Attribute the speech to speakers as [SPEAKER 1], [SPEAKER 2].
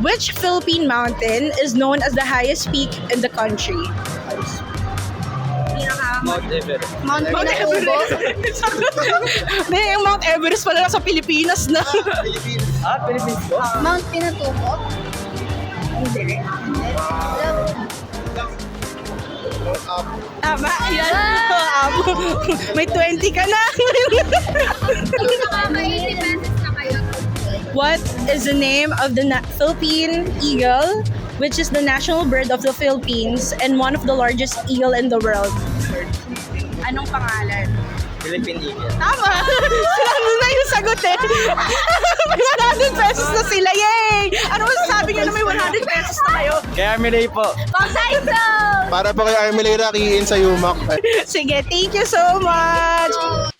[SPEAKER 1] Which Philippine mountain is known as the highest peak in the country?
[SPEAKER 2] Mount Everest.
[SPEAKER 3] Mount
[SPEAKER 1] Mount
[SPEAKER 3] Pinatubo.
[SPEAKER 1] Everest. Hindi, yung Mount Everest pala sa Pilipinas na.
[SPEAKER 2] Philippines po?
[SPEAKER 3] Mount Pinatubo. Hindi.
[SPEAKER 1] Tama, yan. May 20 ka na. What is the name of the Philippine eagle, which is the national bird of the Philippines and one of the largest eagle in the world? Anong pangalan?
[SPEAKER 2] Philippine Eagle.
[SPEAKER 1] Tama! Sila na yung sagot eh. May 100 pesos na sila. Yay! Ano masasabi nyo na may 100 pesos na kayo?
[SPEAKER 2] Kaya Milay po.
[SPEAKER 3] Pangsaiso!
[SPEAKER 4] Para po kay Armelera, kiin sa Yumak.
[SPEAKER 1] Sige, thank you so much!